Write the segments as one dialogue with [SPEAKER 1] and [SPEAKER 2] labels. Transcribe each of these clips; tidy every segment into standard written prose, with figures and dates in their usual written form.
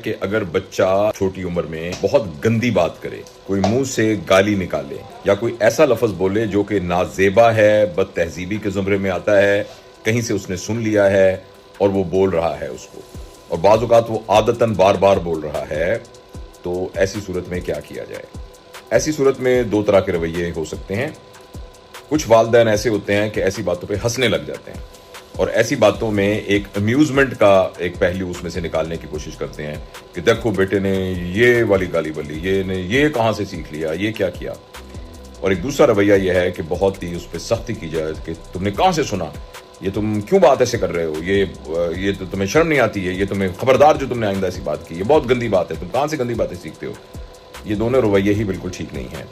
[SPEAKER 1] کہ اگر بچہ چھوٹی عمر میں بہت گندی بات کرے، کوئی منہ سے گالی نکالے یا کوئی ایسا لفظ بولے جو کہ نازیبا ہے، بد تہذیبی کے زمرے میں آتا ہے، کہیں سے اس نے سن لیا ہے اور وہ بول رہا ہے اس کو، اور بعض اوقات وہ عادتاً بار بار بول رہا ہے، تو ایسی صورت میں کیا کیا جائے؟ ایسی صورت میں دو طرح کے رویے ہو سکتے ہیں۔ کچھ والدین ایسے ہوتے ہیں کہ ایسی باتوں پہ ہنسنے لگ جاتے ہیں اور ایسی باتوں میں ایک امیوزمنٹ کا ایک پہلو اس میں سے نکالنے کی کوشش کرتے ہیں کہ دیکھو بیٹے نے یہ والی گالی بولی، یہ کہاں سے سیکھ لیا، یہ کیا کیا۔ اور ایک دوسرا رویہ یہ ہے کہ بہت ہی اس پہ سختی کی جائے کہ تم نے کہاں سے سنا، یہ تم کیوں بات ایسے کر رہے ہو، یہ تو تمہیں شرم نہیں آتی ہے، یہ تمہیں خبردار جو تم نے آئندہ ایسی بات کی، یہ بہت گندی بات ہے، تم کہاں سے گندی باتیں سیکھتے ہو۔ یہ دونوں رویے ہی بالکل ٹھیک نہیں ہیں۔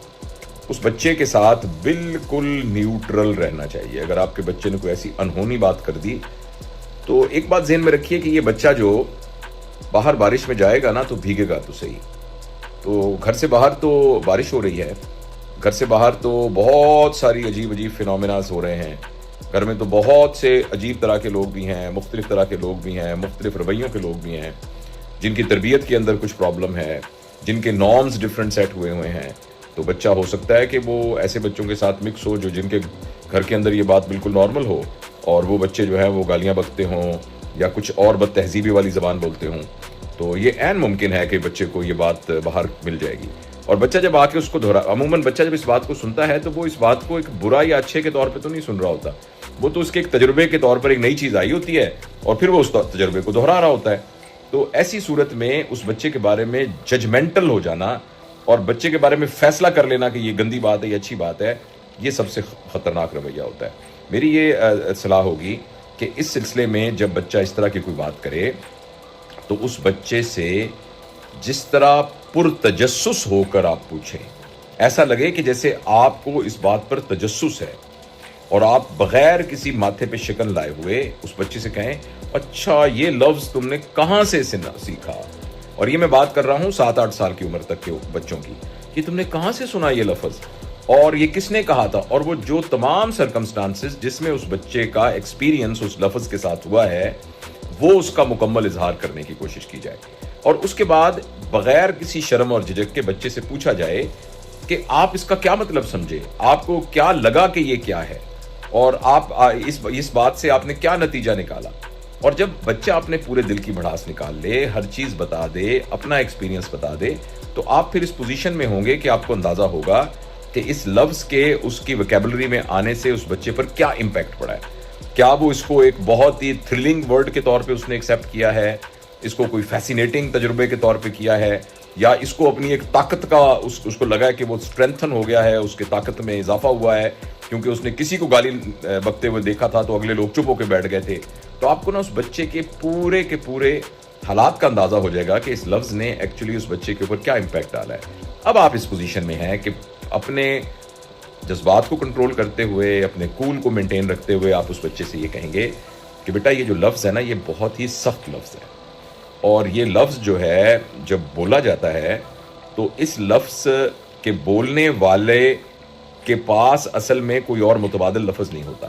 [SPEAKER 1] اس بچے کے ساتھ بالکل نیوٹرل رہنا چاہیے۔ اگر آپ کے بچے نے کوئی ایسی انہونی بات کر دی تو ایک بات ذہن میں رکھیے کہ یہ بچہ جو باہر بارش میں جائے گا نا تو بھیگے گا تو صحیح۔ تو گھر سے باہر تو بارش ہو رہی ہے، گھر سے باہر تو بہت ساری عجیب فینومیناز ہو رہے ہیں، گھر میں تو بہت سے عجیب طرح کے لوگ بھی ہیں، مختلف طرح کے لوگ بھی ہیں، مختلف رویوں کے لوگ بھی ہیں، جن کی تربیت کے اندر کچھ پرابلم ہے، جن کے نارمز ڈفرینٹ سیٹ ہوئے ہیں۔ تو بچہ ہو سکتا ہے کہ وہ ایسے بچوں کے ساتھ مکس ہو جو جن کے گھر کے اندر یہ بات بالکل نارمل ہو، اور وہ بچے جو ہیں وہ گالیاں بکتے ہوں یا کچھ اور بد تہذیبی والی زبان بولتے ہوں، تو یہ عین ممکن ہے کہ بچے کو یہ بات باہر مل جائے گی۔ اور بچہ جب آ کے اس کو عموماً بچہ جب اس بات کو سنتا ہے تو وہ اس بات کو ایک برا یا اچھے کے طور پہ تو نہیں سن رہا ہوتا، وہ تو اس کے ایک تجربے کے طور پر ایک نئی چیز آئی ہوتی ہے اور پھر وہ اس تجربے کو دہرا رہا ہوتا ہے۔ تو ایسی صورت میں اس بچے کے بارے میں ججمنٹل ہو جانا اور بچے کے بارے میں فیصلہ کر لینا کہ یہ گندی بات ہے، یہ اچھی بات ہے، یہ سب سے خطرناک رویہ ہوتا ہے۔ میری یہ صلاح ہوگی کہ اس سلسلے میں جب بچہ اس طرح کی کوئی بات کرے تو اس بچے سے جس طرح پرتجسس ہو کر آپ پوچھیں، ایسا لگے کہ جیسے آپ کو اس بات پر تجسس ہے، اور آپ بغیر کسی ماتھے پہ شکن لائے ہوئے اس بچے سے کہیں اچھا یہ لفظ تم نے کہاں سے سیکھا، اور یہ میں بات کر رہا ہوں 7-8 سال کی عمر تک کے بچوں کی، کہ تم نے کہاں سے سنا یہ لفظ، اور یہ کس نے کہا تھا، اور وہ جو تمام سرکمسٹانسز جس میں اس بچے کا ایکسپیرینس اس لفظ کے ساتھ ہوا ہے وہ اس کا مکمل اظہار کرنے کی کوشش کی جائے، اور اس کے بعد بغیر کسی شرم اور جھجک کے بچے سے پوچھا جائے کہ آپ اس کا کیا مطلب سمجھے، آپ کو کیا لگا کہ یہ کیا ہے، اور آپ اس بات سے آپ نے کیا نتیجہ نکالا۔ اور جب بچہ اپنے پورے دل کی بھڑاس نکال لے، ہر چیز بتا دے، اپنا ایکسپیرینس بتا دے، تو آپ پھر اس پوزیشن میں ہوں گے کہ آپ کو اندازہ ہوگا کہ اس لفظ کے اس کی ویکیبلری میں آنے سے اس بچے پر کیا امپیکٹ پڑا ہے۔ کیا وہ اس کو ایک بہت ہی تھرلنگ ورڈ کے طور پہ اس نے ایکسیپٹ کیا ہے، اس کو کوئی فیسینیٹنگ تجربے کے طور پہ کیا ہے، یا اس کو اپنی ایک طاقت کا اس کو لگا ہے کہ وہ اسٹرینتھن ہو گیا ہے، اس کے طاقت میں اضافہ ہوا ہے کیونکہ اس نے کسی کو گالی بکتے ہوئے دیکھا تھا تو اگلے لوگ چپ ہو کے بیٹھ گئے تھے۔ تو آپ کو نا اس بچے کے پورے حالات کا اندازہ ہو جائے گا کہ اس لفظ نے ایکچولی اس بچے کے اوپر کیا امپیکٹ ڈالا ہے۔ اب آپ اس پوزیشن میں ہیں کہ اپنے جذبات کو کنٹرول کرتے ہوئے، اپنے کول کو مینٹین رکھتے ہوئے آپ اس بچے سے یہ کہیں گے کہ بیٹا یہ جو لفظ ہے نا یہ بہت ہی سخت لفظ ہے، اور یہ لفظ جو ہے جب بولا جاتا ہے تو اس لفظ کے بولنے والے کے پاس اصل میں کوئی اور متبادل لفظ نہیں ہوتا،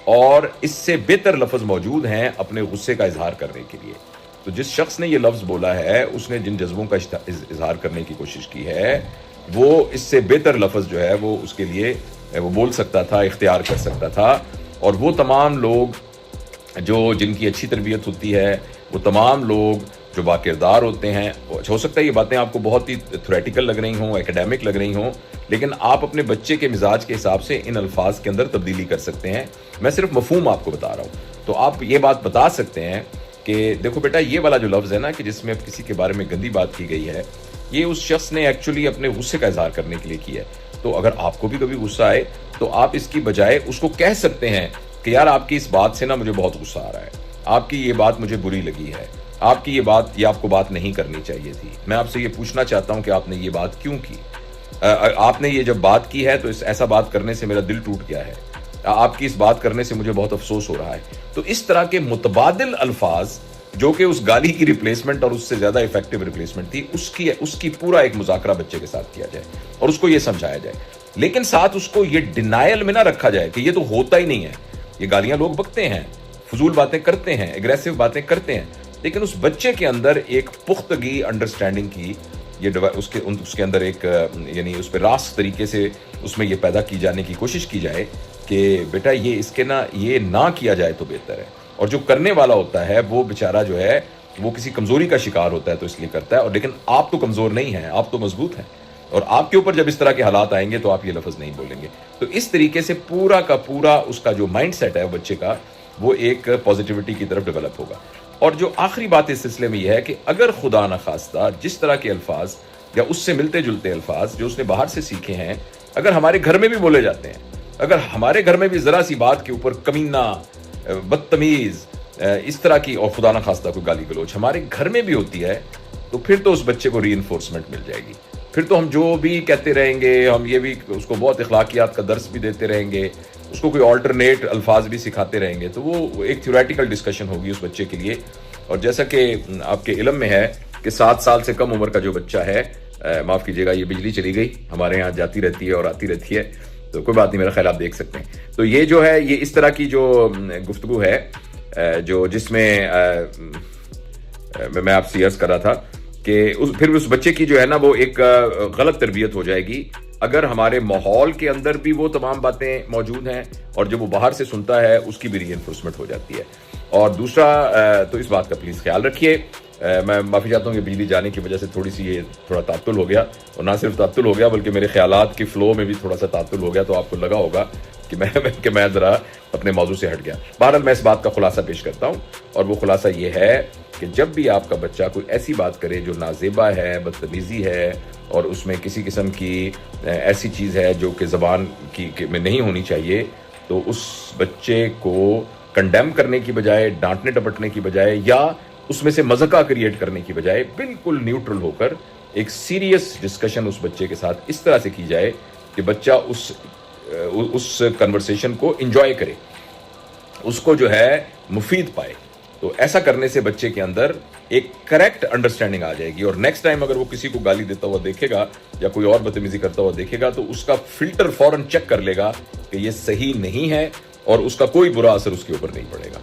[SPEAKER 1] اور اس سے بہتر لفظ موجود ہیں اپنے غصے کا اظہار کرنے کے لیے۔ تو جس شخص نے یہ لفظ بولا ہے اس نے جن جذبوں کا اظہار کرنے کی کوشش کی ہے، وہ اس سے بہتر لفظ جو ہے وہ اس کے لیے وہ بول سکتا تھا، اختیار کر سکتا تھا، اور وہ تمام لوگ جن کی اچھی تربیت ہوتی ہے، وہ تمام لوگ جو باکردار ہوتے ہیں، ہو سکتا ہے یہ باتیں آپ کو بہت ہی تھیوریٹیکل لگ رہی ہوں، ایکیڈیمک لگ رہی ہوں، لیکن آپ اپنے بچے کے مزاج کے حساب سے ان الفاظ کے اندر تبدیلی کر سکتے ہیں۔ میں صرف مفہوم آپ کو بتا رہا ہوں، تو آپ یہ بات بتا سکتے ہیں کہ دیکھو بیٹا یہ والا جو لفظ ہے نا کہ جس میں کسی کے بارے میں گندی بات کی گئی ہے، یہ اس شخص نے ایکچولی اپنے غصے کا اظہار کرنے کے لیے کیا ہے۔ تو اگر آپ کو بھی کبھی غصہ آئے تو آپ اس کی بجائے اس کو کہہ سکتے ہیں کہ یار آپ کی اس بات سے نا مجھے بہت غصہ آ رہا ہے، آپ کی یہ بات مجھے بری لگی ہے، آپ کی یہ آپ کو بات نہیں کرنی چاہیے تھی، میں آپ سے یہ پوچھنا چاہتا ہوں کہ آپ نے یہ بات کیوں کی، آپ نے یہ جب بات کی ہے تو ایسا بات کرنے سے میرا دل ٹوٹ گیا ہے، آپ کی اس بات کرنے سے مجھے بہت افسوس ہو رہا ہے۔ تو اس طرح کے متبادل الفاظ جو کہ اس گالی کی ریپلیسمنٹ اور اس سے زیادہ ایفیکٹو ریپلیسمنٹ تھی، اس کی پورا ایک مذاکرہ بچے کے ساتھ کیا جائے اور اس کو یہ سمجھایا جائے، لیکن ساتھ اس کو یہ ڈینائل میں نہ رکھا جائے کہ یہ تو ہوتا ہی نہیں ہے، یہ گالیاں لوگ بکتے ہیں، فضول باتیں کرتے ہیں، اگریسو باتیں کرتے ہیں، لیکن اس بچے کے اندر ایک پختگی انڈرسٹینڈنگ کی یہ اس کے اندر ایک یعنی اس پہ راست طریقے سے اس میں یہ پیدا کی جانے کی کوشش کی جائے کہ بیٹا یہ نہ کیا جائے تو بہتر ہے. اور جو کرنے والا ہوتا ہے وہ بیچارہ جو ہے وہ کسی کمزوری کا شکار ہوتا ہے تو اس لیے کرتا ہے. اور لیکن آپ تو کمزور نہیں ہیں, آپ تو مضبوط ہیں, اور آپ کے اوپر جب اس طرح کے حالات آئیں گے تو آپ یہ لفظ نہیں بولیں گے. تو اس طریقے سے پورا کا پورا اس کا جو مائنڈ سیٹ ہے بچے کا وہ ایک پازیٹیوٹی کی طرف ڈیولپ ہوگا. اور جو آخری بات اس سلسلے میں یہ ہے کہ اگر خدا نخواستہ جس طرح کے الفاظ یا اس سے ملتے جلتے الفاظ جو اس نے باہر سے سیکھے ہیں اگر ہمارے گھر میں بھی بولے جاتے ہیں, اگر ہمارے گھر میں بھی ذرا سی بات کے اوپر کمینہ, بدتمیز, اس طرح کی اور خدا نخواستہ کوئی گالی گلوچ ہمارے گھر میں بھی ہوتی ہے تو پھر تو اس بچے کو ری انفورسمنٹ مل جائے گی. پھر تو ہم جو بھی کہتے رہیں گے, ہم یہ بھی اس کو بہت اخلاقیات کا درس بھی دیتے رہیں گے, اس کو کوئی آلٹرنیٹ الفاظ بھی سکھاتے رہیں گے, تو وہ ایک تھیوریٹیکل ڈسکشن ہوگی اس بچے کے لیے. اور جیسا کہ آپ کے علم میں ہے کہ 7 سال سے کم عمر کا جو بچہ ہے, معاف کیجیے گا یہ بجلی چلی گئی, ہمارے یہاں جاتی رہتی ہے اور آتی رہتی ہے, تو کوئی بات نہیں, میرا خیال آپ دیکھ سکتے ہیں. تو یہ جو ہے یہ اس طرح کی جو گفتگو ہے جو جس میں میں آپ سے عرض کر رہا تھا کہ پھر اس بچے کی جو ہے نا وہ ایک غلط تربیت ہو جائے گی اگر ہمارے ماحول کے اندر بھی وہ تمام باتیں موجود ہیں اور جب وہ باہر سے سنتا ہے اس کی بھی ری انفورسمنٹ ہو جاتی ہے. اور دوسرا تو اس بات کا پلیز خیال رکھیے, میں معافی چاہتا ہوں کہ بجلی جانے کی وجہ سے تھوڑا تعطل ہو گیا, اور نہ صرف تعطل ہو گیا بلکہ میرے خیالات کی فلو میں بھی تھوڑا سا تعطل ہو گیا, تو آپ کو لگا ہوگا کہ میں ذرا اپنے موضوع سے ہٹ گیا. بہرحال میں اس بات کا خلاصہ پیش کرتا ہوں, اور وہ خلاصہ یہ ہے کہ جب بھی آپ کا بچہ کوئی ایسی بات کرے جو نازیبا ہے, بدتمیزی ہے, اور اس میں کسی قسم کی ایسی چیز ہے جو کہ زبان میں نہیں ہونی چاہیے, تو اس بچے کو کنڈیم کرنے کی بجائے, ڈانٹنے ڈپٹنے کی بجائے, یا اس میں سے مذاق کریٹ کرنے کی بجائے بالکل نیوٹرل ہو کر ایک سیریس ڈسکشن اس بچے کے ساتھ اس طرح سے کی جائے کہ بچہ اس کنورسیشن کو انجوائے کرے, اس کو جو ہے مفید پائے. تو ایسا کرنے سے بچے کے اندر ایک کریکٹ انڈرسٹینڈنگ آ جائے گی, اور نیکسٹ ٹائم اگر وہ کسی کو گالی دیتا ہوا دیکھے گا یا کوئی اور بدتمیزی کرتا ہوا دیکھے گا تو اس کا فلٹر فوراً چیک کر لے گا کہ یہ صحیح نہیں ہے, اور اس کا کوئی برا اثر اس کے اوپر نہیں پڑے گا.